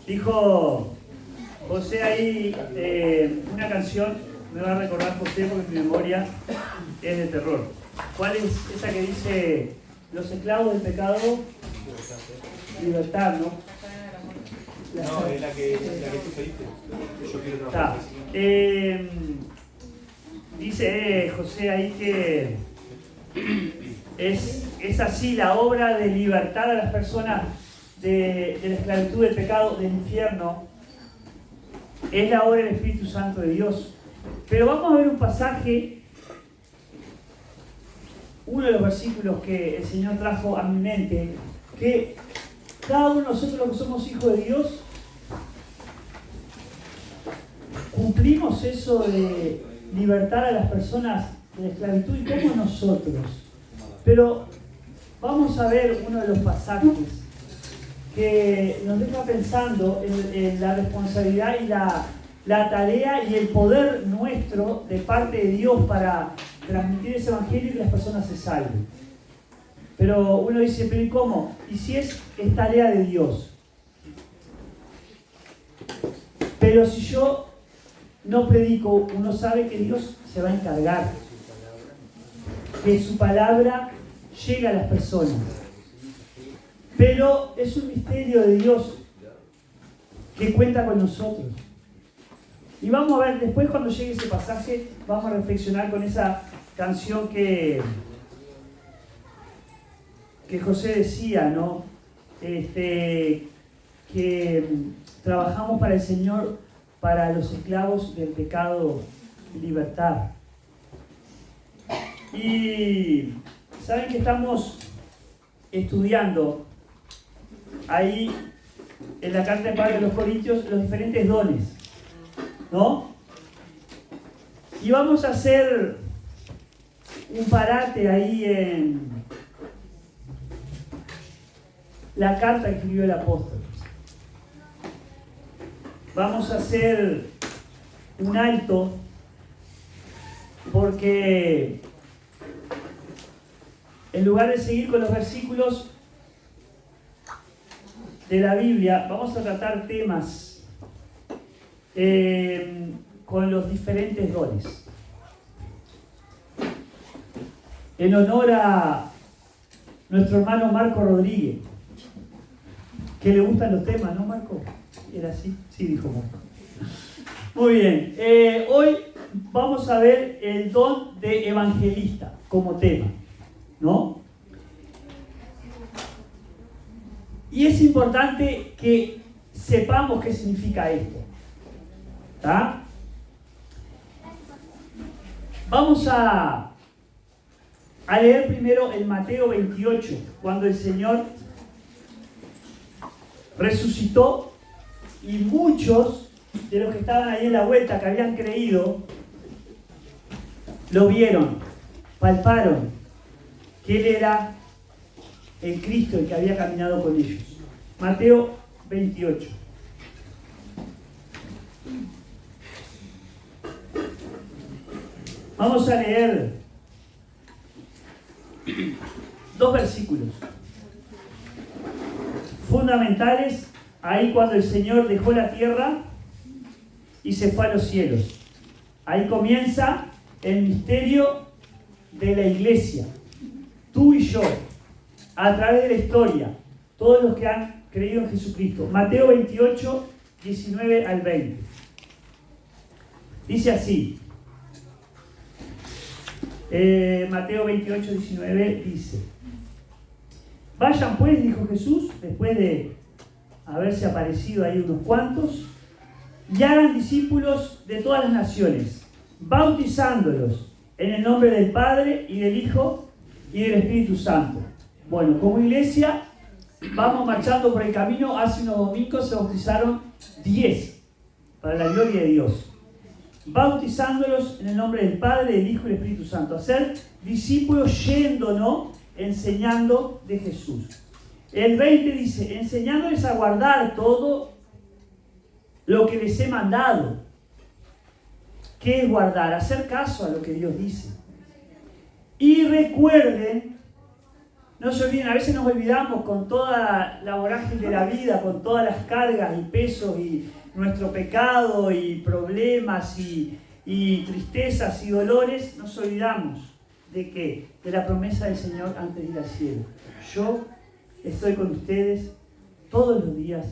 Dijo José ahí una canción, me va a recordar José porque mi memoria es de terror. ¿Cuál es esa que dice los esclavos del pecado? Libertad, ¿no? No, es la que tú pediste. Yo quiero trabajar. Dice José ahí que es así la obra de libertar a las personas de la esclavitud del pecado, del infierno. Es la obra del Espíritu Santo de Dios. Pero vamos a ver un pasaje, uno de los versículos que el Señor trajo a mi mente, que cada uno de nosotros los que somos hijos de Dios, cumplimos eso de libertar a las personas de la esclavitud y como nosotros. Pero vamos a ver uno de los pasajes que nos deja pensando en la responsabilidad y la tarea y el poder nuestro de parte de Dios para transmitir ese evangelio y que las personas se salven. Pero uno dice, ¿pero y cómo? ¿Y si es tarea de Dios? Pero si yo no predico, uno sabe que Dios se va a encargar, que su palabra llegue a las personas. Pero es un misterio de Dios que cuenta con nosotros. Y vamos a ver, después cuando llegue ese pasaje, vamos a reflexionar con esa canción que José decía, ¿no? Que trabajamos para el Señor, para los esclavos del pecado, libertad. Y saben que estamos estudiando ahí en la carta de Pablo a los Corintios los diferentes dones, ¿no? Y vamos a hacer un parate ahí en la carta que escribió el apóstol. Vamos a hacer un alto porque en lugar de seguir con los versículos de la Biblia, vamos a tratar temas con los diferentes dones. En honor a nuestro hermano Marco Rodríguez, que le gustan los temas, ¿no, Marco? ¿Era así? Sí, dijo Marco. Muy bien. Hoy vamos a ver el don de evangelista como tema, ¿no? Y es importante que sepamos qué significa esto. ¿Está? Vamos a leer primero el Mateo 28, cuando el Señor resucitó y muchos de los que estaban ahí en la vuelta, que habían creído, lo vieron, palparon que Él era el Cristo, el que había caminado con ellos. Mateo 28. Vamos a leer dos versículos fundamentales ahí cuando el Señor dejó la tierra y se fue a los cielos. Ahí comienza el misterio de la iglesia. Tú y yo, a través de la historia, todos los que han creído en Jesucristo. Mateo 28, 19 al 20. Dice así. Mateo 28, 19 dice: vayan pues, dijo Jesús, después de haberse aparecido ahí unos cuantos, y hagan discípulos de todas las naciones, bautizándolos en el nombre del Padre y del Hijo y del Espíritu Santo. Bueno, como iglesia vamos marchando por el camino. Hace unos domingos se bautizaron 10 para la gloria de Dios, bautizándolos en el nombre del Padre, del Hijo y del Espíritu Santo. Hacer discípulos yéndonos, enseñando de Jesús. El 20 dice: enseñándoles a guardar todo lo que les he mandado. ¿Qué es guardar? Hacer caso a lo que Dios dice. Y recuerden No se olviden, a veces nos olvidamos con toda la vorágine de la vida, con todas las cargas y pesos y nuestro pecado y problemas y tristezas y dolores, nos olvidamos de qué, de la promesa del Señor antes de ir al cielo. Yo estoy con ustedes todos los días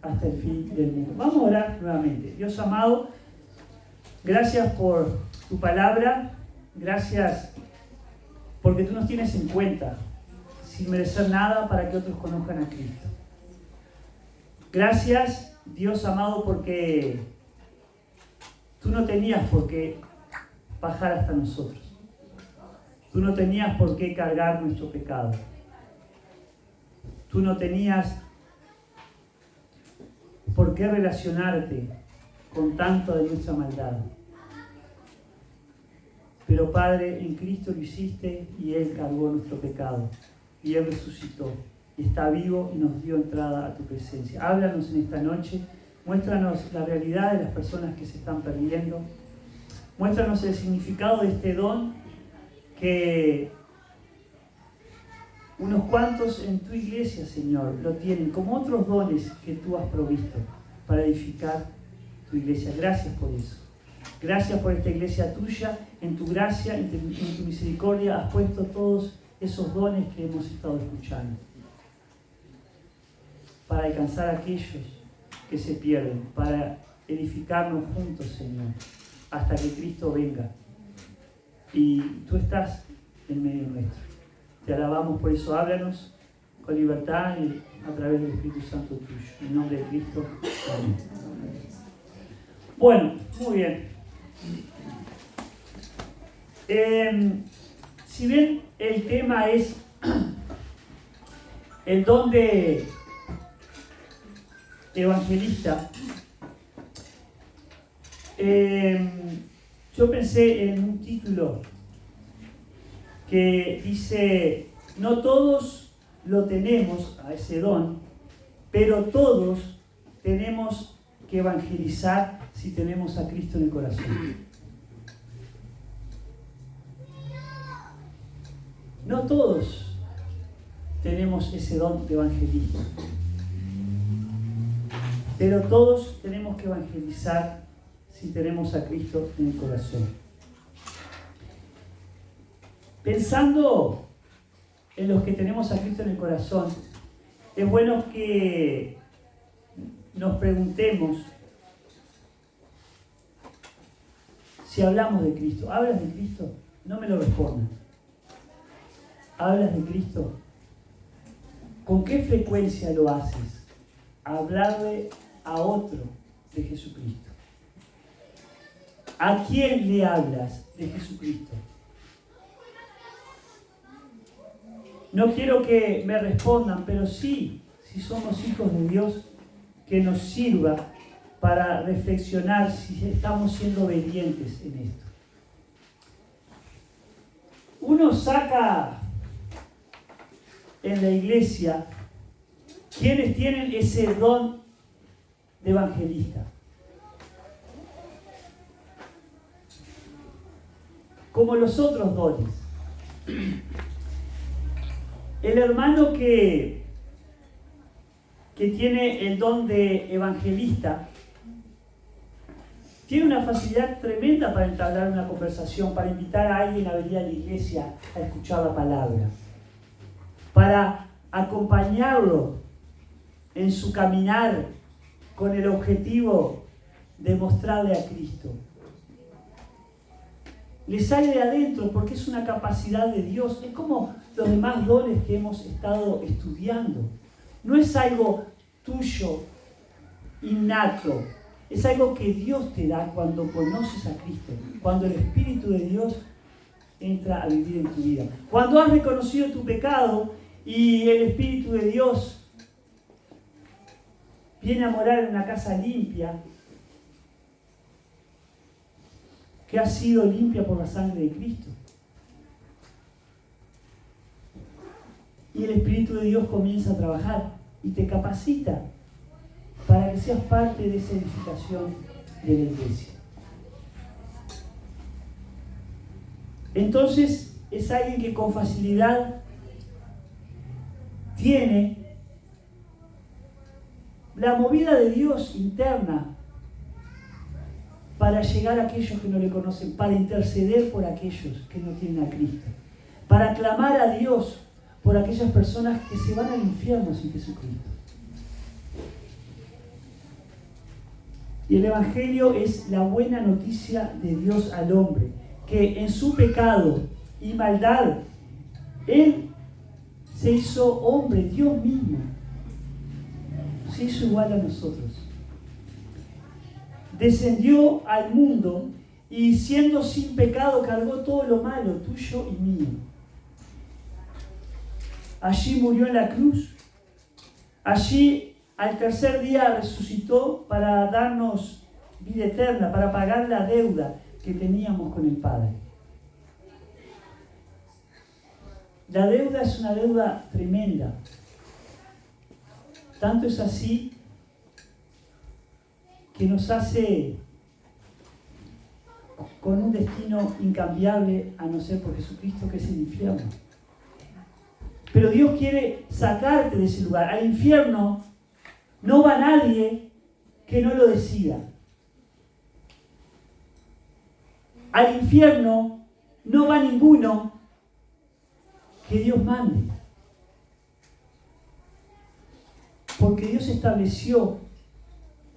hasta el fin del mundo. Vamos a orar nuevamente. Dios amado, gracias por tu palabra, gracias porque tú nos tienes en cuenta sin merecer nada para que otros conozcan a Cristo. Gracias, Dios amado, porque tú no tenías por qué bajar hasta nosotros. Tú no tenías por qué cargar nuestro pecado. Tú no tenías por qué relacionarte con tanto de nuestra maldad. Pero Padre, en Cristo lo hiciste y Él cargó nuestro pecado. Y Él resucitó. Y está vivo y nos dio entrada a tu presencia. Háblanos en esta noche. Muéstranos la realidad de las personas que se están perdiendo. Muéstranos el significado de este don que unos cuantos en tu iglesia, Señor, lo tienen como otros dones que tú has provisto para edificar tu iglesia. Gracias por eso. Gracias por esta iglesia tuya. En tu gracia, en tu misericordia has puesto todos esos dones que hemos estado escuchando para alcanzar a aquellos que se pierden, para edificarnos juntos, Señor, hasta que Cristo venga. Y tú estás en medio nuestro. Te alabamos por eso. Háblanos con libertad y a través del Espíritu Santo tuyo. En nombre de Cristo. Amén. Bueno, muy bien. Si bien el tema es el don de evangelista, yo pensé en un título que dice: no todos lo tenemos a ese don, pero todos tenemos que evangelizar si tenemos a Cristo en el corazón. No todos tenemos ese don de evangelismo, pero todos tenemos que evangelizar si tenemos a Cristo en el corazón. Pensando en los que tenemos a Cristo en el corazón, es bueno que nos preguntemos si hablamos de Cristo. ¿Hablas de Cristo? No me lo respondan. ¿Hablas de Cristo? ¿Con qué frecuencia lo haces? Hablarle a otro de Jesucristo. ¿A quién le hablas de Jesucristo? No quiero que me respondan, pero sí, si somos hijos de Dios, que nos sirva para reflexionar si estamos siendo obedientes en esto. Uno saca en la iglesia quienes tienen ese don de evangelista. Como los otros dones. El hermano que tiene el don de evangelista tiene una facilidad tremenda para entablar una conversación, para invitar a alguien a venir a la iglesia a escuchar la palabra, para acompañarlo en su caminar con el objetivo de mostrarle a Cristo. Le sale de adentro porque es una capacidad de Dios. Es como los demás dones que hemos estado estudiando. No es algo tuyo, innato. Es algo que Dios te da cuando conoces a Cristo, cuando el Espíritu de Dios entra a vivir en tu vida. Cuando has reconocido tu pecado y el Espíritu de Dios viene a morar en una casa limpia, que ha sido limpia por la sangre de Cristo. Y el Espíritu de Dios comienza a trabajar y te capacita para que seas parte de esa edificación de la iglesia. Entonces es alguien que con facilidad tiene la movida de Dios interna para llegar a aquellos que no le conocen, para interceder por aquellos que no tienen a Cristo, para clamar a Dios por aquellas personas que se van al infierno sin Jesucristo. Y el Evangelio es la buena noticia de Dios al hombre, que en su pecado y maldad, Él se hizo hombre, Dios mismo, se hizo igual a nosotros. Descendió al mundo y siendo sin pecado cargó todo lo malo, tuyo y mío. Allí murió en la cruz. Allí al tercer día resucitó para darnos vida eterna, para pagar la deuda que teníamos con el Padre. La deuda es una deuda tremenda. Tanto es así que nos hace con un destino incambiable a no ser por Jesucristo, que es el infierno. Pero Dios quiere sacarte de ese lugar. Al infierno no va nadie que no lo decida. Al infierno no va ninguno que Dios mande. Porque Dios estableció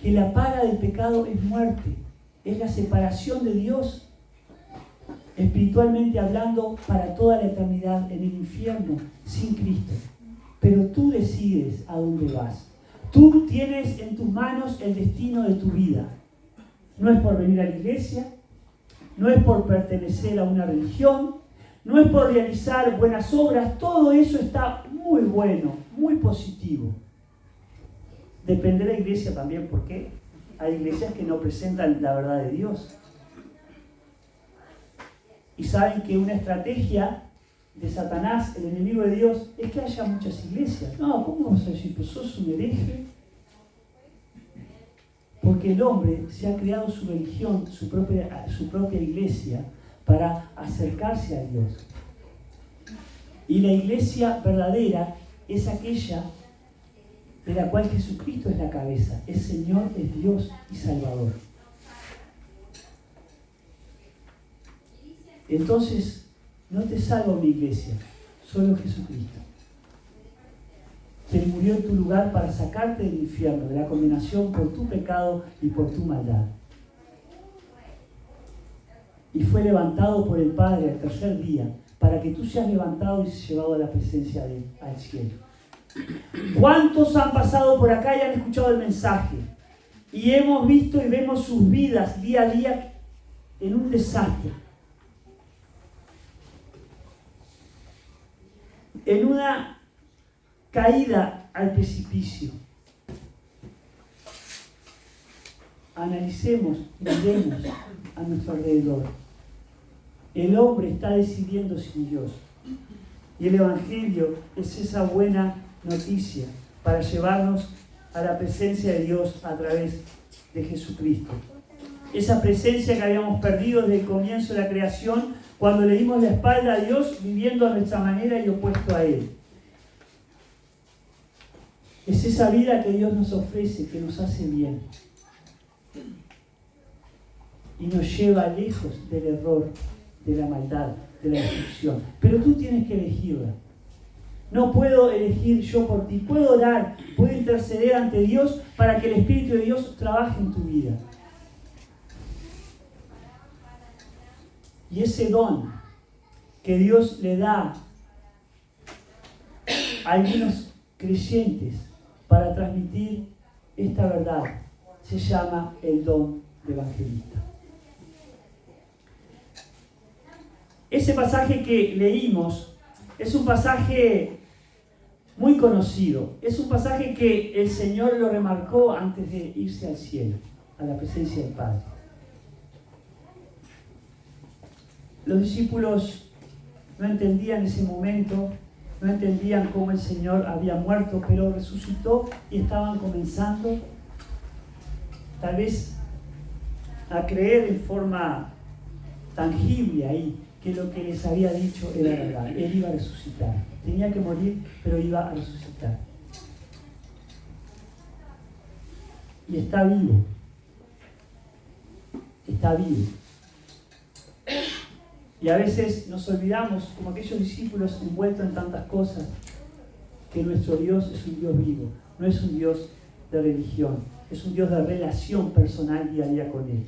que la paga del pecado es muerte, es la separación de Dios, espiritualmente hablando, para toda la eternidad en el infierno, sin Cristo. Pero tú decides a dónde vas. Tú tienes en tus manos el destino de tu vida. No es por venir a la iglesia, no es por pertenecer a una religión, no es por realizar buenas obras. Todo eso está muy bueno, muy positivo. Depende de la iglesia también, porque hay iglesias que no presentan la verdad de Dios. Y saben que una estrategia de Satanás, el enemigo de Dios, es que haya muchas iglesias. No, ¿cómo vas a decir? Pues sos un hereje. Porque el hombre se ha creado su religión, su propia iglesia, para acercarse a Dios. Y la iglesia verdadera es aquella de la cual Jesucristo es la cabeza, es Señor, es Dios y Salvador. Entonces, no te salva una iglesia, solo Jesucristo. Que murió en tu lugar para sacarte del infierno, de la condenación por tu pecado y por tu maldad. Y fue levantado por el Padre al tercer día, para que tú seas levantado y llevado a la presencia de Él, al cielo. ¿Cuántos han pasado por acá y han escuchado el mensaje? Y hemos visto y vemos sus vidas día a día en un desastre. En una caída al precipicio. Analicemos, miremos a nuestro alrededor. El hombre está decidiendo sin Dios. Y el Evangelio es esa buena noticia para llevarnos a la presencia de Dios a través de Jesucristo. Esa presencia que habíamos perdido desde el comienzo de la creación, cuando le dimos la espalda a Dios, viviendo a nuestra manera y opuesto a Él. Es esa vida que Dios nos ofrece, que nos hace bien. Y nos lleva lejos del error, de la maldad, de la destrucción. Pero tú tienes que elegirla. No puedo elegir yo por ti. Puedo orar, puedo interceder ante Dios para que el Espíritu de Dios trabaje en tu vida. Y ese don que Dios le da a algunos creyentes para transmitir esta verdad se llama el don de evangelista. Ese pasaje que leímos es un pasaje muy conocido. Es un pasaje que el Señor lo remarcó antes de irse al cielo, a la presencia del Padre. Los discípulos no entendían ese momento, no entendían cómo el Señor había muerto, pero resucitó y estaban comenzando tal vez a creer en forma tangible ahí que lo que les había dicho era verdad. Él iba a resucitar. Tenía que morir, pero iba a resucitar. Y está vivo. Está vivo. Y a veces nos olvidamos, como aquellos discípulos envueltos en tantas cosas, que nuestro Dios es un Dios vivo, no es un Dios de religión, es un Dios de relación personal día a día con Él.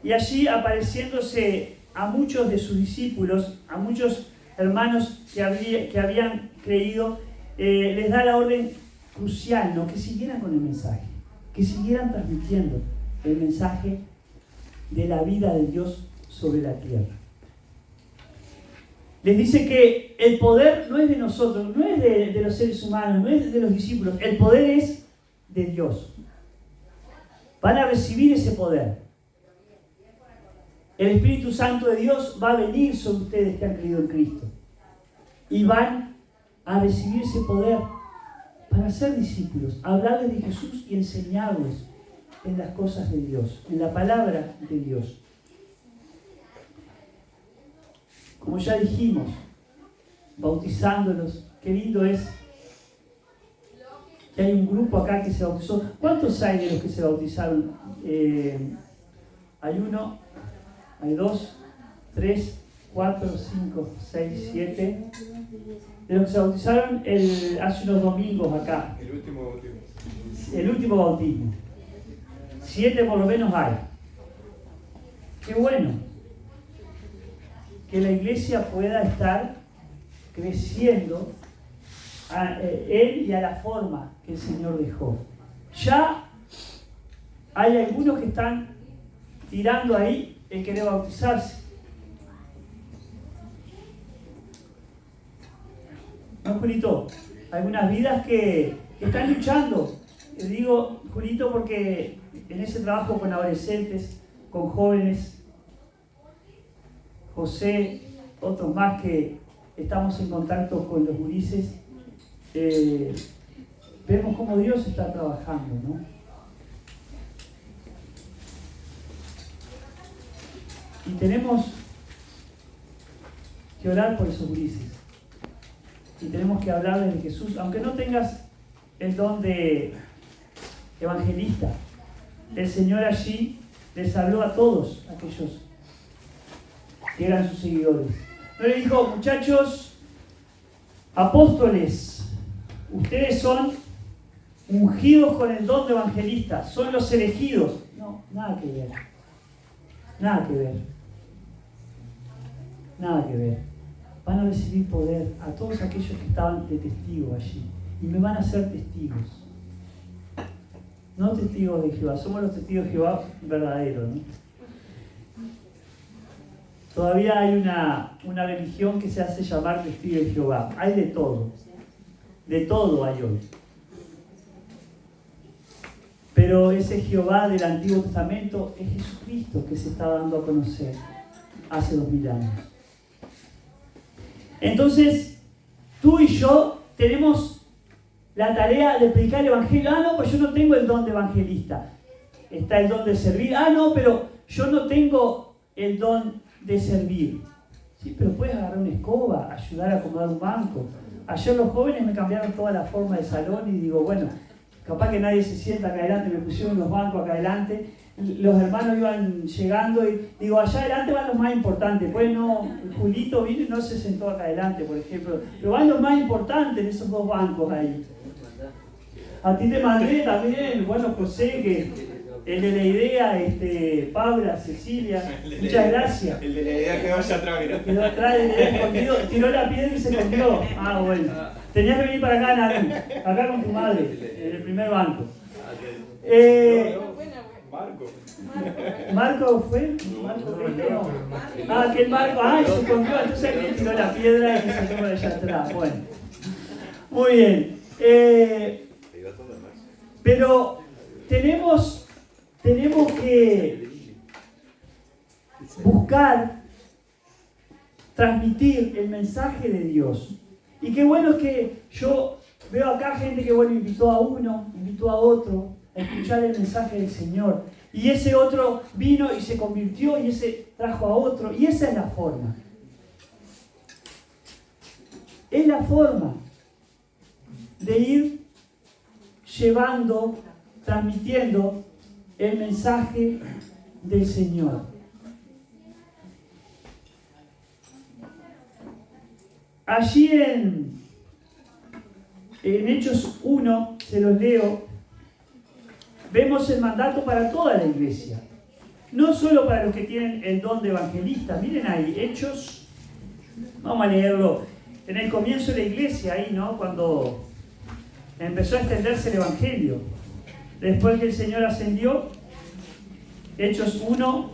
Y allí apareciéndose a muchos de sus discípulos, a muchos hermanos que habían creído, les da la orden crucial, ¿no? Que siguieran con el mensaje, que siguieran transmitiendo el mensaje de la vida de Dios sobre la tierra. Les dice que el poder no es de nosotros, no es de los seres humanos, no es de los discípulos, el poder es de Dios. Van a recibir ese poder. El Espíritu Santo de Dios va a venir sobre ustedes que han creído en Cristo. Y van a recibir ese poder para ser discípulos, hablarles de Jesús y enseñarles en las cosas de Dios, en la palabra de Dios. Como ya dijimos, bautizándolos, qué lindo es que hay un grupo acá que se bautizó. ¿Cuántos hay de los que se bautizaron? Hay uno, hay dos, tres, 4, 5, 6, 7. De los que se bautizaron hace unos domingos acá. El último bautismo. El último bautismo. 7 por lo menos hay. Qué bueno que la iglesia pueda estar creciendo a Él y a la forma que el Señor dejó. Ya hay algunos que están tirando ahí el querer bautizarse. ¿No, Julito? Algunas vidas que están luchando. Le digo, Julito, porque en ese trabajo con adolescentes, con jóvenes, José, otros más que estamos en contacto con los gurises, vemos cómo Dios está trabajando, ¿no? Y tenemos que orar por esos gurises. Y tenemos que hablarles de Jesús, aunque no tengas el don de evangelista. El Señor allí les habló a todos aquellos que eran sus seguidores. No le dijo, muchachos, apóstoles, ustedes son ungidos con el don de evangelista, son los elegidos. No, nada que ver. Nada que ver. Nada que ver. Van a recibir poder a todos aquellos que estaban de testigos allí. Y me van a ser testigos. No testigos de Jehová, somos los testigos de Jehová verdaderos, ¿no? Todavía hay una religión que se hace llamar testigo de Jehová. Hay de todo hay hoy. Pero ese Jehová del Antiguo Testamento es Jesucristo que se está dando a conocer hace 2000 años. Entonces, tú y yo tenemos la tarea de predicar el Evangelio. No, pues yo no tengo el don de evangelista. Está el don de servir. No, pero yo no tengo el don de servir. Sí, pero puedes agarrar una escoba, ayudar a acomodar un banco. Ayer los jóvenes me cambiaron toda la forma de salón y digo, bueno, capaz que nadie se sienta acá adelante, me pusieron los bancos acá adelante. Los hermanos iban llegando y digo, allá adelante van los más importantes. Pues no, Julito vino y no se sentó acá adelante, por ejemplo. Pero van los más importantes en esos dos bancos ahí. A ti te mandé también, bueno, José, que el de la idea, Paula, Cecilia, muchas gracias. El de la idea que vaya atrás, mira. Quedó atrás, tiró la piedra y se escondió. Bueno. Tenías que venir para acá, Naru, acá con tu madre, en el primer banco. ¿Marco fue? ¿Marco qué? No. Aquel Marco, se escondió, entonces alguien tiró la piedra y se salió por allá atrás. Bueno, muy bien. Pero tenemos que buscar transmitir el mensaje de Dios. Y qué bueno es que yo veo acá gente que invitó a uno, invitó a otro a escuchar el mensaje del Señor. y ese otro vino y se convirtió, y ese trajo a otro, y esa es la forma. Es la forma de ir llevando, transmitiendo el mensaje del Señor. Allí en Hechos 1, se los leo, vemos el mandato para toda la iglesia. No solo para los que tienen el don de evangelista. Miren ahí, Hechos, vamos a leerlo. En el comienzo de la iglesia, ahí, ¿no? Cuando empezó a extenderse el evangelio. Después que el Señor ascendió, Hechos 1,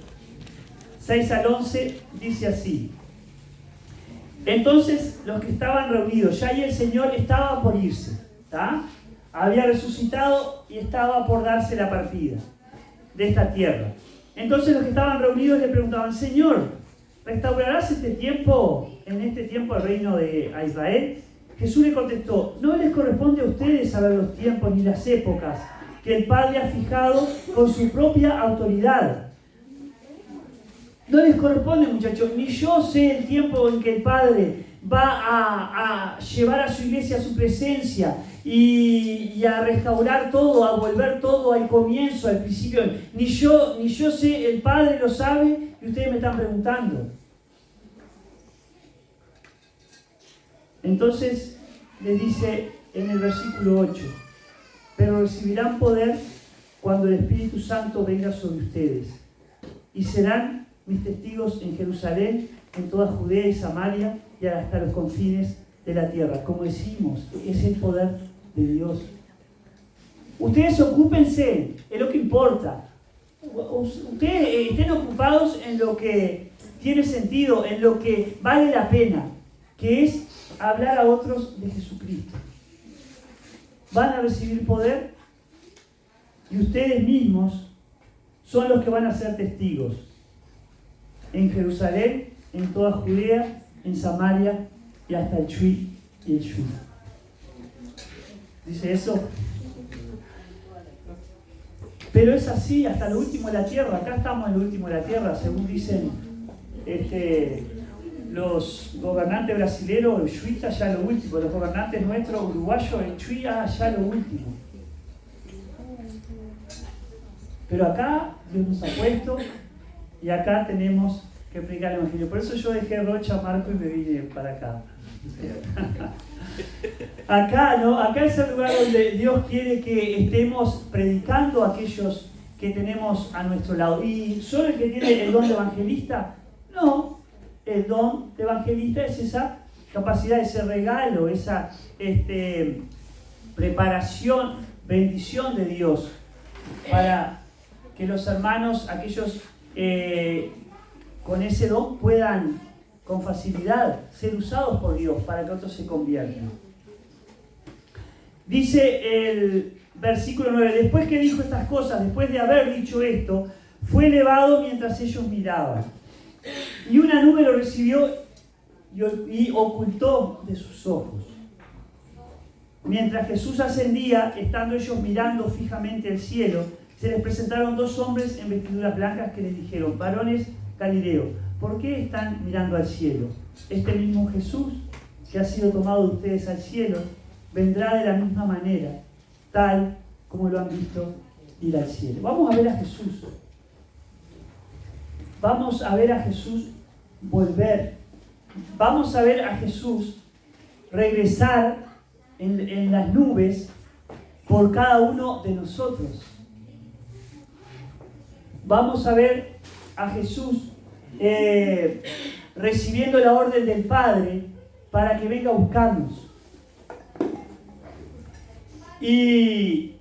6 al 11, dice así. Entonces los que estaban reunidos, ya ahí el Señor estaba por irse, ¿tá? Había resucitado y estaba por darse la partida de esta tierra. Entonces los que estaban reunidos le preguntaban, Señor, ¿restaurarás en este tiempo el reino a Israel? Jesús le contestó, no les corresponde a ustedes saber los tiempos ni las épocas que el Padre ha fijado con su propia autoridad. No les corresponde, muchachos, ni yo sé el tiempo en que el Padre va a llevar a su iglesia a su presencia y a restaurar todo, a volver todo al comienzo, al principio. Ni yo sé, el Padre lo sabe y ustedes me están preguntando. Entonces les dice en el versículo 8, pero recibirán poder cuando el Espíritu Santo venga sobre ustedes y serán mis testigos en Jerusalén, en toda Judea y Samaria y hasta los confines de la tierra. Como decimos, es el poder de Dios. Ustedes ocúpense en lo que importa. Ustedes estén ocupados en lo que tiene sentido, en lo que vale la pena, que es hablar a otros de Jesucristo. Van a recibir poder y ustedes mismos son los que van a ser testigos en Jerusalén, en toda Judea, en Samaria y hasta el Chuy y el Chuy. ¿Dice eso? Pero es así hasta lo último de la tierra. Acá estamos en lo último de la tierra, según dicen los gobernantes brasileños, el Chuy está ya lo último. Los gobernantes nuestros uruguayos, el Chuy ya lo último. Pero acá Dios nos ha puesto y acá tenemos que predicar el Evangelio. Por eso yo dejé Rocha, Marco y me vine para acá. Acá, ¿no? Acá es el lugar donde Dios quiere que estemos predicando a aquellos que tenemos a nuestro lado. ¿Y solo el que tiene el don de evangelista? No, el don de evangelista es esa capacidad, ese regalo, esa preparación, bendición de Dios para que los hermanos, aquellos con ese don, puedan con facilidad ser usados por Dios para que otros se conviertan. Dice el versículo 9, después que dijo estas cosas, después de haber dicho esto, fue elevado mientras ellos miraban. Y una nube lo recibió y ocultó de sus ojos. Mientras Jesús ascendía, estando ellos mirando fijamente el cielo, se les presentaron dos hombres en vestiduras blancas que les dijeron, varones Galileos, ¿por qué están mirando al cielo? Este mismo Jesús, que ha sido tomado de ustedes al cielo, vendrá de la misma manera, tal como lo han visto ir al cielo. Vamos a ver a Jesús. Vamos a ver a Jesús volver. Vamos a ver a Jesús regresar en las nubes por cada uno de nosotros. Vamos a ver a Jesús recibiendo la orden del Padre para que venga a buscarnos. Y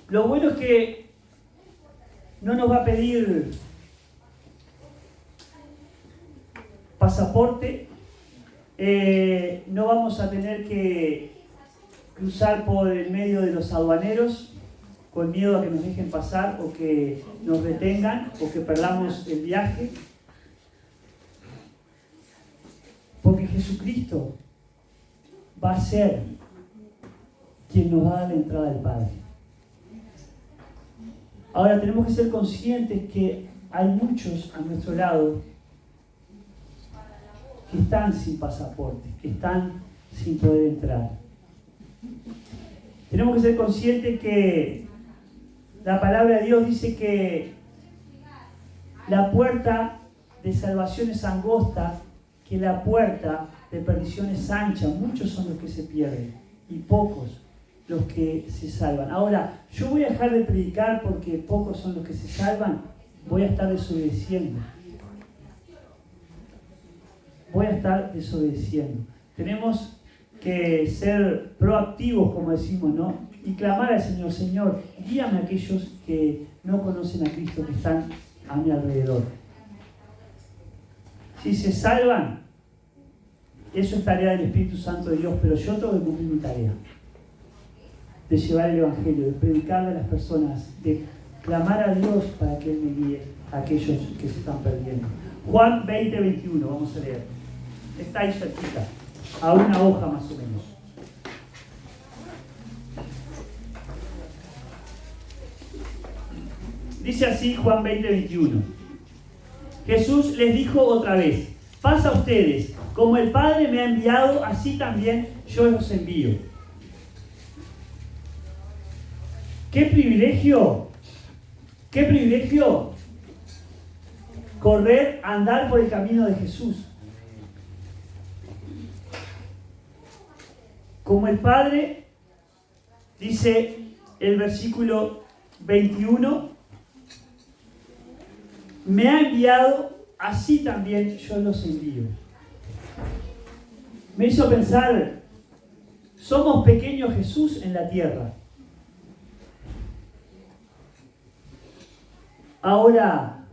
lo bueno es que no nos va a pedir pasaporte, no vamos a tener que cruzar por el medio de los aduaneros con miedo a que nos dejen pasar o que nos detengan o que perdamos el viaje, porque Jesucristo va a ser quien nos va a dar la entrada al Padre. Ahora tenemos que ser conscientes que hay muchos a nuestro lado que están sin pasaporte, que están sin poder entrar. Tenemos que ser conscientes que la palabra de Dios dice que la puerta de salvación es angosta, que la puerta de perdición es ancha. Muchos son los que se pierden y pocos los que se salvan. Ahora, yo voy a dejar de predicar porque pocos son los que se salvan. Voy a estar desobedeciendo. Tenemos que ser proactivos, como decimos, ¿no? Y clamar al Señor: Señor, guíame a aquellos que no conocen a Cristo, que están a mi alrededor. Si se salvan, eso es tarea del Espíritu Santo de Dios, pero yo tengo que cumplir mi tarea de llevar el Evangelio, de predicarle a las personas, de clamar a Dios para que Él me guíe a aquellos que se están perdiendo. Juan 20, 21, vamos a leer. Está ahí cerquita, a una hoja más o menos. Dice así Juan 20, 21. Jesús les dijo otra vez: paz a ustedes, como el Padre me ha enviado, así también yo los envío. ¡Qué privilegio! ¡Qué privilegio! Andar por el camino de Jesús. Como el Padre, dice el versículo 21, me ha enviado, así también yo los envío. Me hizo pensar, somos pequeños Jesús en la tierra. Ahora,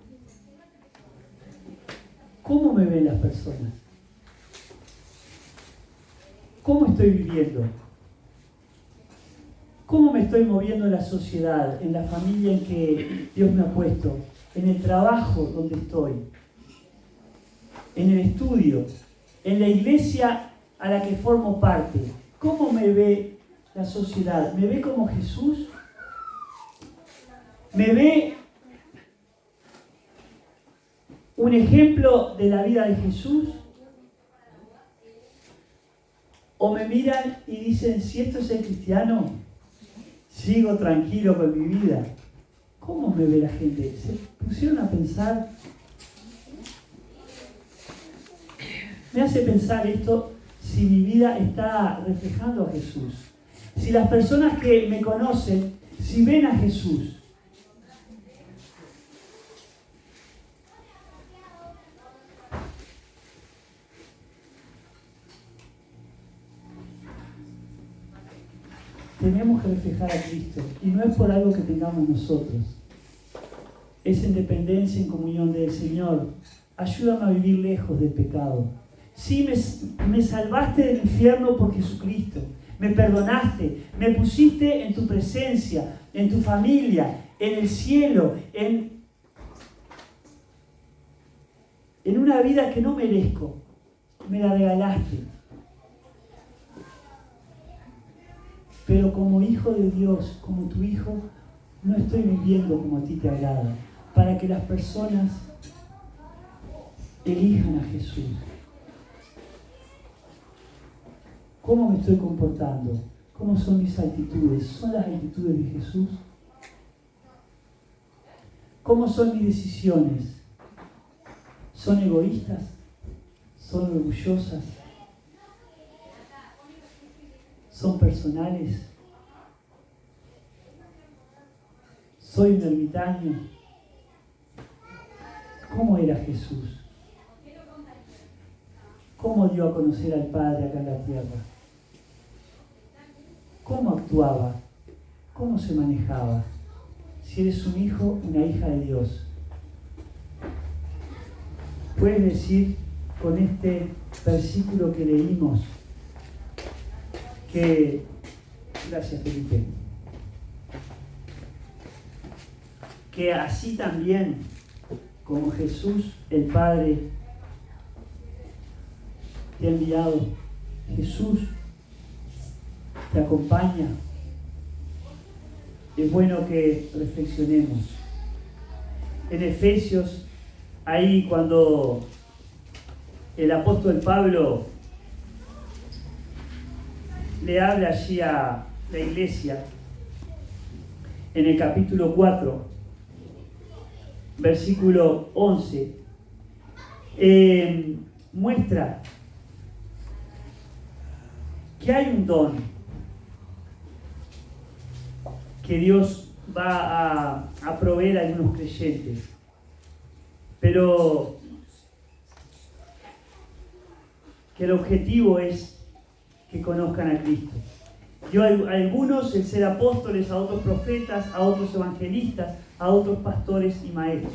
¿cómo me ven las personas? ¿Cómo estoy viviendo? ¿Cómo me estoy moviendo en la sociedad, en la familia en que Dios me ha puesto, en el trabajo donde estoy, en el estudio, en la iglesia a la que formo parte? ¿Cómo me ve la sociedad? ¿Me ve como Jesús? ¿Me ve un ejemplo de la vida de Jesús? ¿O me miran y dicen, si esto es el cristiano, sigo tranquilo con mi vida? ¿Cómo me ve la gente? ¿Se pusieron a pensar? Me hace pensar esto, si mi vida está reflejando a Jesús. Si las personas que me conocen, si ven a Jesús. Tenemos que reflejar a Cristo, y no es por algo que tengamos nosotros. Es en dependencia, en comunión del Señor. Ayúdame a vivir lejos del pecado. Sí, me salvaste del infierno por Jesucristo. Me perdonaste, me pusiste en tu presencia, en tu familia, en el cielo, en una vida que no merezco. Me la regalaste. Pero como hijo de Dios, como tu hijo, no estoy viviendo como a ti te agrada, para que las personas elijan a Jesús. ¿Cómo me estoy comportando? ¿Cómo son mis actitudes? ¿Son las actitudes de Jesús? ¿Cómo son mis decisiones? ¿Son egoístas? ¿Son orgullosas? ¿Son personales? ¿Soy un ermitaño? ¿Cómo era Jesús? ¿Cómo dio a conocer al Padre acá en la tierra? ¿Cómo actuaba? ¿Cómo se manejaba? Si eres un hijo, una hija de Dios, puedes decir con este versículo que leímos que, gracias Felipe, que así también como Jesús, el Padre, te ha enviado, Jesús te acompaña, es bueno que reflexionemos. En Efesios, ahí cuando el apóstol Pablo le habla allí a la iglesia, en el capítulo 4, versículo 11, muestra que hay un don que Dios va a proveer a algunos creyentes, pero que el objetivo es que conozcan a Cristo. Dio a algunos el ser apóstoles, a otros profetas, a otros evangelistas, a otros pastores y maestros,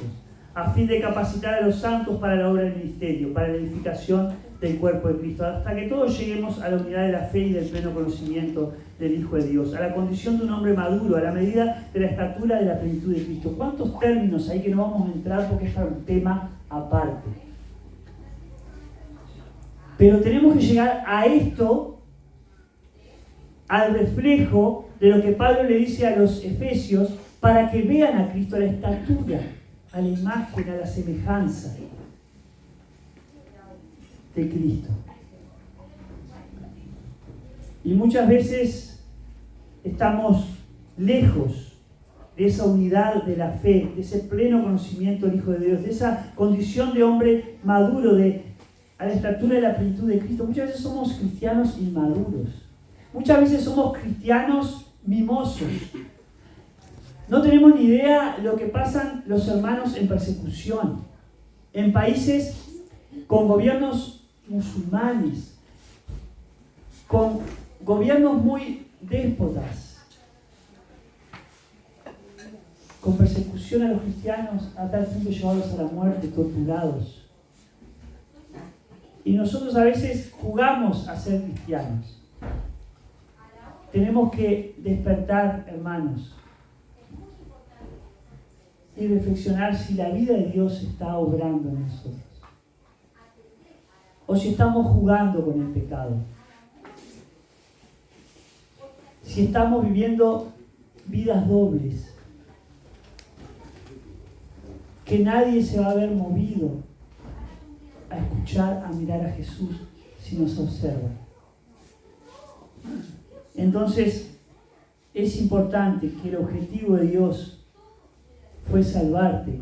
a fin de capacitar a los santos para la obra del ministerio, para la edificación del cuerpo de Cristo, hasta que todos lleguemos a la unidad de la fe y del pleno conocimiento del Hijo de Dios, a la condición de un hombre maduro, a la medida de la estatura de la plenitud de Cristo. ¿Cuántos términos hay que no vamos a entrar porque es para un tema aparte? Pero tenemos que llegar a esto, al reflejo de lo que Pablo le dice a los efesios, para que vean a Cristo, a la estatura, a la imagen, a la semejanza de Cristo. Y muchas veces estamos lejos de esa unidad de la fe, de ese pleno conocimiento del Hijo de Dios, de esa condición de hombre maduro, a la estatura de la plenitud de Cristo. Muchas veces somos cristianos inmaduros. Muchas veces somos cristianos mimosos. No tenemos ni idea lo que pasan los hermanos en persecución, en países con gobiernos musulmanes, con gobiernos muy déspotas, con persecución a los cristianos a tal punto de llevarlos a la muerte, torturados. Y nosotros a veces jugamos a ser cristianos. Tenemos que despertar, hermanos, y reflexionar si la vida de Dios está obrando en nosotros, o si estamos jugando con el pecado, si estamos viviendo vidas dobles, que nadie se va a ver movido a escuchar, a mirar a Jesús si nos observa. Entonces, es importante que el objetivo de Dios fue salvarte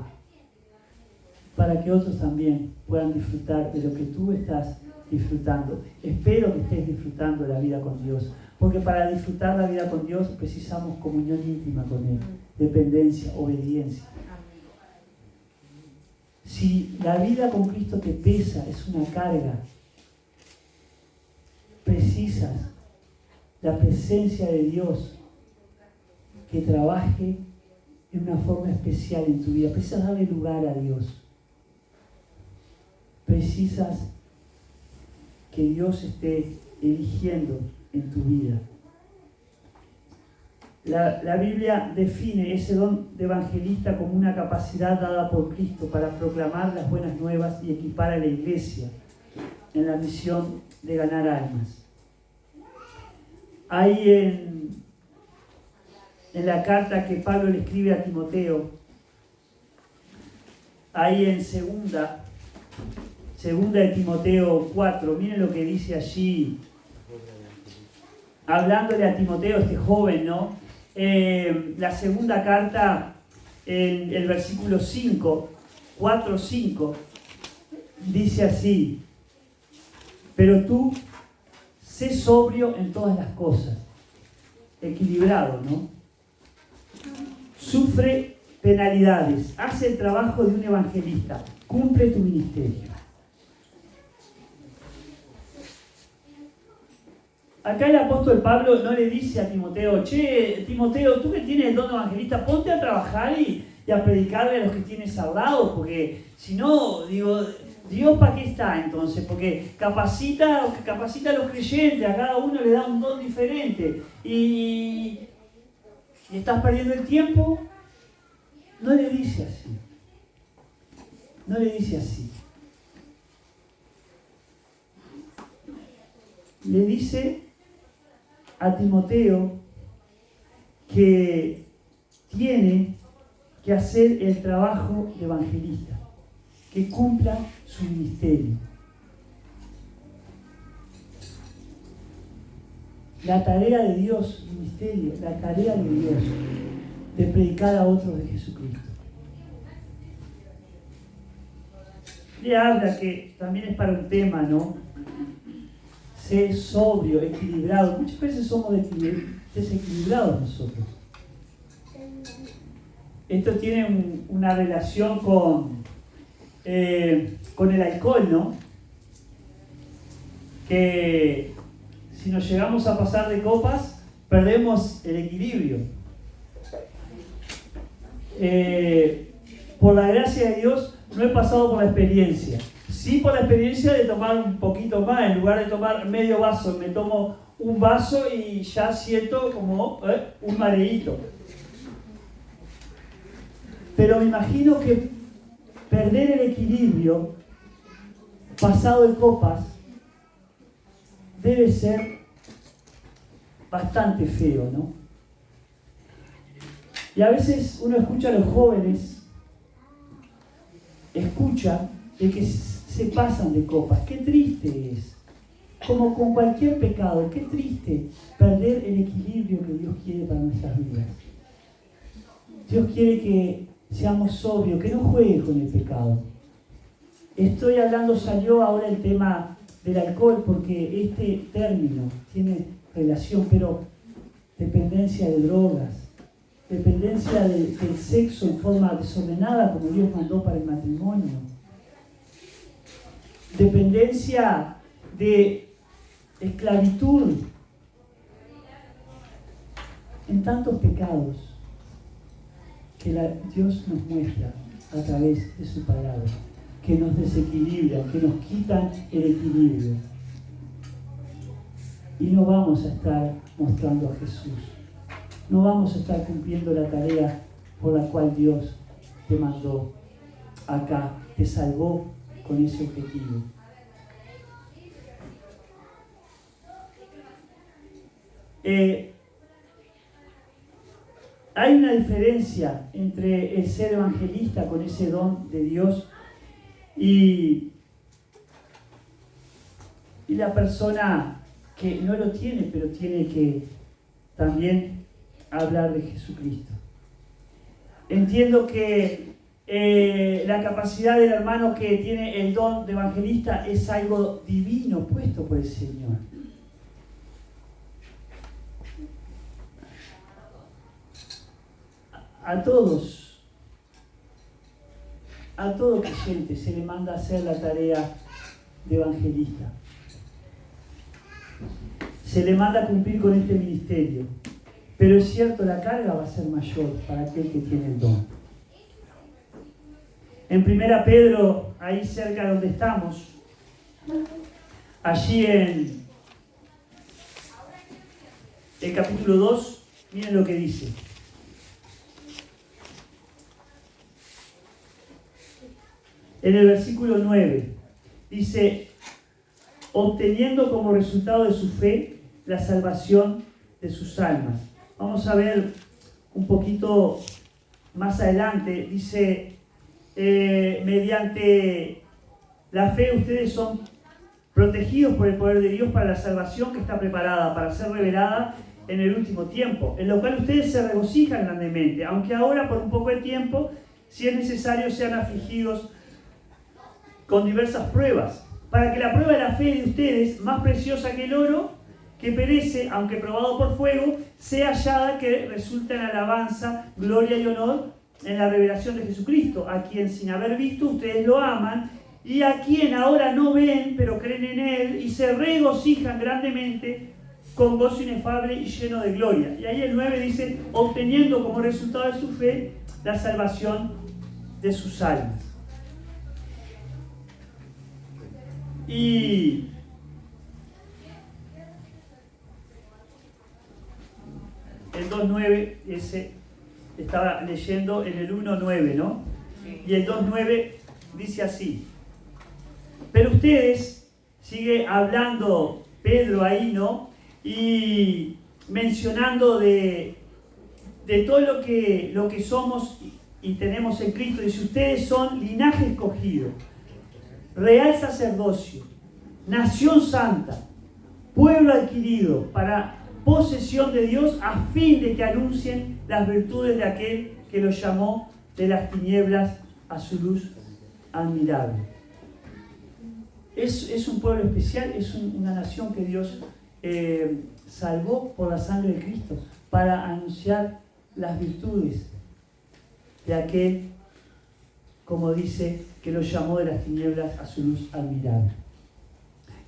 para que otros también puedan disfrutar de lo que tú estás disfrutando. Espero que estés disfrutando de la vida con Dios, porque para disfrutar la vida con Dios precisamos comunión íntima con Él, dependencia, obediencia. Si la vida con Cristo te pesa, es una carga, precisas la presencia de Dios que trabaje en una forma especial en tu vida. Precisas darle lugar a Dios. Precisas que Dios esté eligiendo en tu vida. La Biblia define ese don de evangelista como una capacidad dada por Cristo para proclamar las buenas nuevas y equipar a la iglesia en la misión de ganar almas. Ahí en la carta que Pablo le escribe a Timoteo, ahí en segunda de Timoteo 4, miren lo que dice allí, hablándole a Timoteo, este joven, ¿no? La segunda carta, el versículo 5, 4-5, dice así: pero tú sé sobrio en todas las cosas, equilibrado, ¿no? Sufre penalidades, hace el trabajo de un evangelista, cumple tu ministerio. Acá el apóstol Pablo no le dice a Timoteo: che, Timoteo, tú que tienes el don de evangelista, ponte a trabajar y a predicarle a los que tienes al lado, porque si no, digo, ¿Dios para qué está entonces? Porque capacita a los creyentes, a cada uno le da un don diferente. Y estás perdiendo el tiempo. No le dice así. No le dice así. Le dice a Timoteo que tiene que hacer el trabajo de evangelista, que cumpla su ministerio. La tarea de Dios, ministerio, la tarea de Dios, de predicar a otros de Jesucristo. Le habla que también es para un tema, ¿no? Ser sobrio, equilibrado. Muchas veces somos desequilibrados nosotros. Esto tiene una relación con el alcohol, ¿no? Que si nos llegamos a pasar de copas, perdemos el equilibrio. Por la gracia de Dios, no he pasado por la experiencia. Sí, por la experiencia de tomar un poquito más. En lugar de tomar medio vaso, me tomo un vaso y ya siento como un mareíto. Pero me imagino que perder el equilibrio pasado de copas debe ser bastante feo, ¿no? Y a veces uno escucha a los jóvenes, escucha de que se pasan de copas. Qué triste es. Como con cualquier pecado, qué triste perder el equilibrio que Dios quiere para nuestras vidas. Dios quiere que seamos sobrios, que no juegues con el pecado. Estoy hablando, salió ahora el tema del alcohol porque este término tiene relación, pero dependencia de drogas, dependencia del sexo en forma desordenada como Dios mandó para el matrimonio, dependencia de esclavitud, en tantos pecados que Dios nos muestra a través de su palabra, que nos desequilibran, que nos quitan el equilibrio. Y no vamos a estar mostrando a Jesús. No vamos a estar cumpliendo la tarea por la cual Dios te mandó acá, te salvó con ese objetivo. Hay una diferencia entre el ser evangelista con ese don de Dios y la persona que no lo tiene, pero tiene que también hablar de Jesucristo. Entiendo que la capacidad del hermano que tiene el don de evangelista es algo divino puesto por el Señor. A todo creyente se le manda a hacer la tarea de evangelista. Se le manda a cumplir con este ministerio. Pero es cierto, la carga va a ser mayor para aquel que tiene el don. En 1 Pedro, ahí cerca donde estamos, allí en el capítulo 2, miren lo que dice. En el versículo 9, dice, obteniendo como resultado de su fe la salvación de sus almas. Vamos a ver un poquito más adelante, dice, mediante la fe ustedes son protegidos por el poder de Dios para la salvación que está preparada para ser revelada en el último tiempo, en lo cual ustedes se regocijan grandemente, aunque ahora por un poco de tiempo, si es necesario, sean afligidos con diversas pruebas, para que la prueba de la fe de ustedes, más preciosa que el oro, que perece, aunque probado por fuego, sea hallada que resulta en alabanza, gloria y honor en la revelación de Jesucristo, a quien sin haber visto ustedes lo aman, y a quien ahora no ven, pero creen en Él, y se regocijan grandemente con gozo inefable y lleno de gloria. Y ahí el 9 dice, obteniendo como resultado de su fe la salvación de sus almas. Y el 2.9, ese estaba leyendo en el 1.9, ¿no? Sí. Y el 2.9 dice así. Pero ustedes, sigue hablando Pedro ahí, ¿no? Y mencionando de de todo lo que somos y tenemos en Cristo. Dice, ustedes son linaje escogido, real sacerdocio, nación santa, pueblo adquirido para posesión de Dios, a fin de que anuncien las virtudes de aquel que los llamó de las tinieblas a su luz admirable. Es un pueblo especial, es una nación que Dios salvó por la sangre de Cristo para anunciar las virtudes de aquel, como dice, que los llamó de las tinieblas a su luz admirable.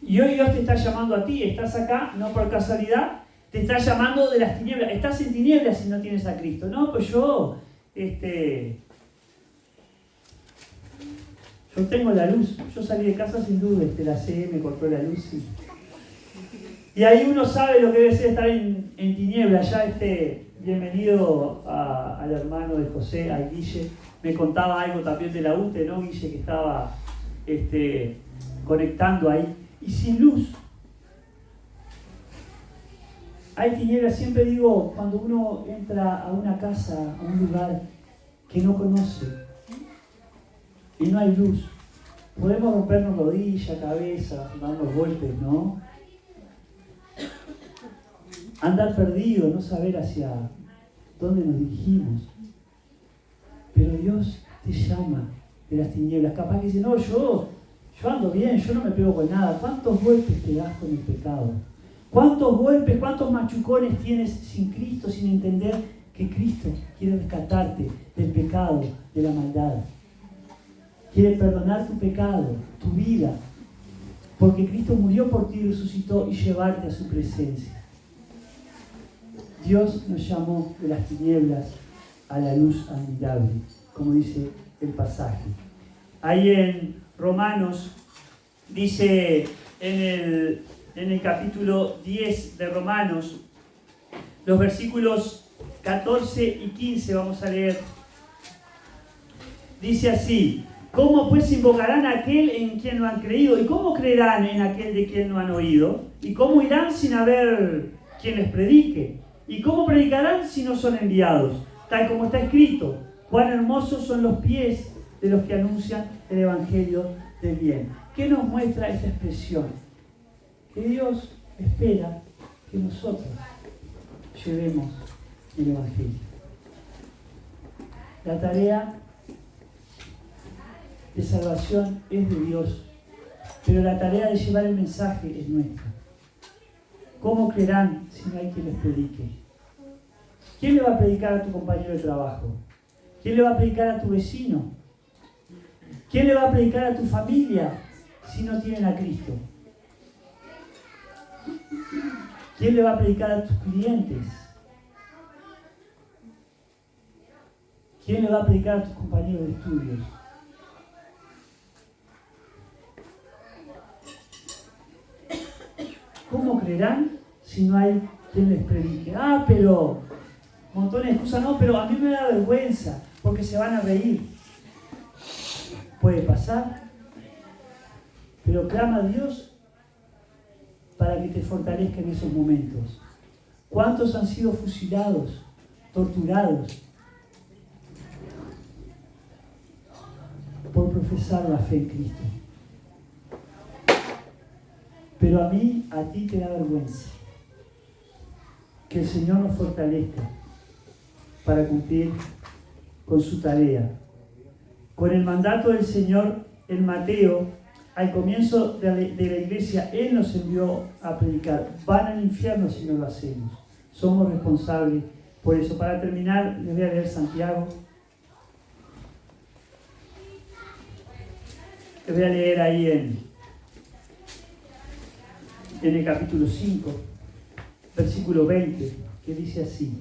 Y hoy Dios te está llamando a ti, estás acá, no por casualidad, te está llamando de las tinieblas. Estás en tinieblas si no tienes a Cristo. No, pues yo tengo la luz. Yo salí de casa sin luz, la CE me cortó la luz. Y ahí uno sabe lo que debe ser estar en tinieblas. Ya bienvenido al hermano de José, a Guille. Me contaba algo también de la UTE, ¿no? Guille, que estaba conectando ahí. Y sin luz. Hay tinieblas. Siempre digo, cuando uno entra a una casa, a un lugar que no conoce, y no hay luz, podemos rompernos rodillas, cabeza, darnos golpes, ¿no? Andar perdido, no saber hacia dónde nos dirigimos. Pero Dios te llama de las tinieblas. Capaz que dice, no, yo ando bien, yo no me pego con nada. ¿Cuántos golpes te das con el pecado? ¿Cuántos golpes, cuántos machucones tienes sin Cristo, sin entender que Cristo quiere rescatarte del pecado, de la maldad? Quiere perdonar tu pecado, tu vida, porque Cristo murió por ti, resucitó y llevarte a su presencia. Dios nos llamó de las tinieblas a la luz admirable, como dice el pasaje. Ahí en Romanos dice en el capítulo 10 de Romanos, los versículos 14 y 15 vamos a leer. Dice así: ¿cómo pues invocarán a aquel en quien no han creído? ¿Y cómo creerán en aquel de quien no han oído? ¿Y cómo irán sin haber quien les predique? ¿Y cómo predicarán si no son enviados? Tal como está escrito: cuán hermosos son los pies de los que anuncian el evangelio del bien. ¿Qué nos muestra esta expresión? Que Dios espera que nosotros llevemos el evangelio. La tarea de salvación es de Dios, pero la tarea de llevar el mensaje es nuestra. ¿Cómo creerán si no hay quien les predique? ¿Quién le va a predicar a tu compañero de trabajo? ¿Quién le va a predicar a tu vecino? ¿Quién le va a predicar a tu familia si no tienen a Cristo? ¿Quién le va a predicar a tus clientes? ¿Quién le va a predicar a tus compañeros de estudios? ¿Cómo creerán si no hay quien les predique? Pero montones de excusas. No, pero a mí me da vergüenza porque se van a reír. Puede pasar, pero clama a Dios para que te fortalezca en esos momentos. ¿Cuántos han sido fusilados, torturados por profesar la fe en Cristo? Pero a mí, a ti te da vergüenza. Que el Señor nos fortalezca para cumplir con su tarea. Con el mandato del Señor en Mateo, al comienzo de la iglesia, Él nos envió a predicar. Van al infierno si no lo hacemos. Somos responsables por eso. Para terminar, les voy a leer Santiago. Les voy a leer ahí en el capítulo 5, versículo 20, que dice así: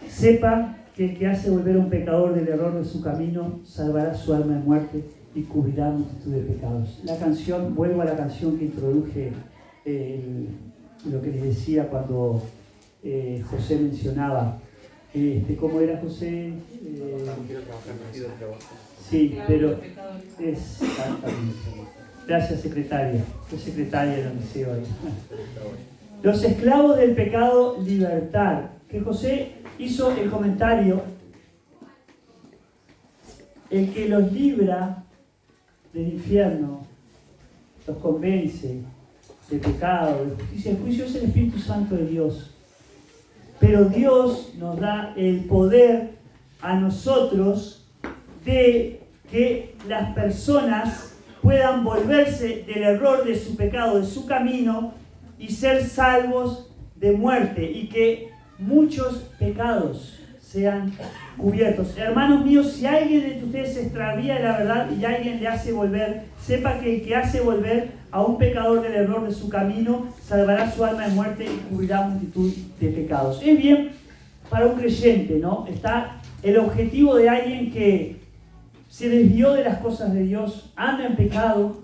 sepa que el que hace volver a un pecador del error de su camino salvará su alma de muerte y cubrirá multitud de pecados. La canción, vuelvo a la canción que introduje, lo que les decía cuando José mencionaba, ¿cómo era José? Sí, pero es exactamente. Gracias, secretaria. Soy secretaria del liceo ahí. Los esclavos del pecado, libertad. Que José hizo el comentario: el que los libra del infierno, los convence de pecado, de justicia y de juicio, es el Espíritu Santo de Dios. Pero Dios nos da el poder a nosotros de que las personas puedan volverse del error de su pecado, de su camino, y ser salvos de muerte, y que muchos pecados sean cubiertos. Hermanos míos, si alguien de ustedes se extravía de la verdad y alguien le hace volver, sepa que el que hace volver a un pecador del error de su camino salvará su alma de muerte y cubrirá multitud de pecados. Es bien para un creyente, ¿no? Está el objetivo de alguien que se desvió de las cosas de Dios, anda en pecado,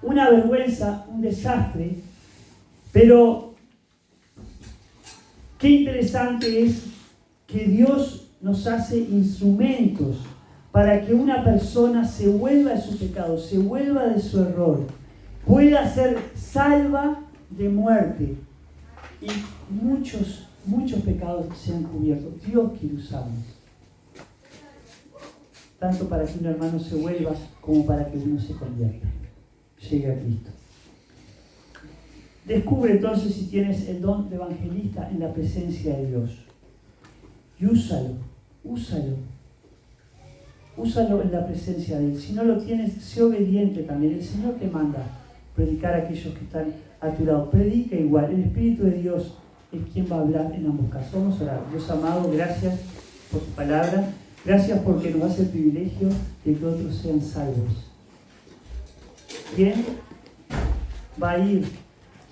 una vergüenza, un desastre, pero qué interesante es que Dios nos hace instrumentos para que una persona se vuelva de su pecado, se vuelva de su error, pueda ser salva de muerte y muchos pecados sean cubiertos. Dios quiere usarnos, tanto para que un hermano se vuelva como para que uno se convierta, llegue a Cristo. Descubre entonces si tienes el don de evangelista en la presencia de Dios. Y úsalo en la presencia de Él. Si no lo tienes, sé obediente también. El Señor te manda predicar a aquellos que están a tu lado. Predica igual. El Espíritu de Dios es quien va a hablar en ambos casos. Vamos a orar. Dios amado, gracias por tu palabra. Gracias porque nos das el privilegio de que otros sean salvos. ¿Quién va a ir?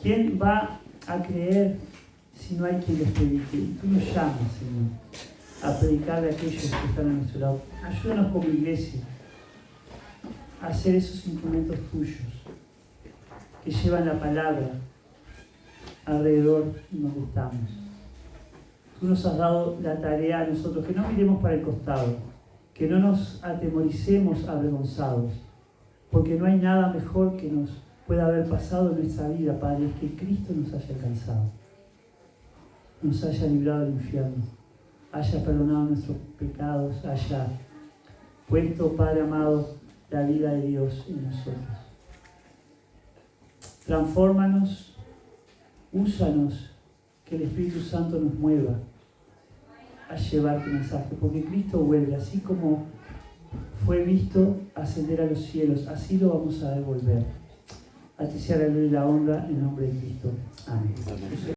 ¿Quién va a creer si no hay quien les predique? Y tú nos llamas, Señor, a predicarle a aquellos que están a nuestro lado. Ayúdanos como iglesia a hacer esos instrumentos tuyos que llevan la palabra alrededor de donde estamos. Tú nos has dado la tarea a nosotros, que no miremos para el costado, que no nos atemoricemos avergonzados, porque no hay nada mejor que nos pueda haber pasado en nuestra vida, Padre, es que Cristo nos haya alcanzado, nos haya librado del infierno, haya perdonado nuestros pecados, haya puesto, Padre amado, la vida de Dios en nosotros. Transfórmanos, úsanos, que el Espíritu Santo nos mueva a llevar tu mensaje, porque Cristo vuelve, así como fue visto ascender a los cielos, así lo vamos a devolver. A ti sea la gloria y la honra en nombre de Cristo. Amén.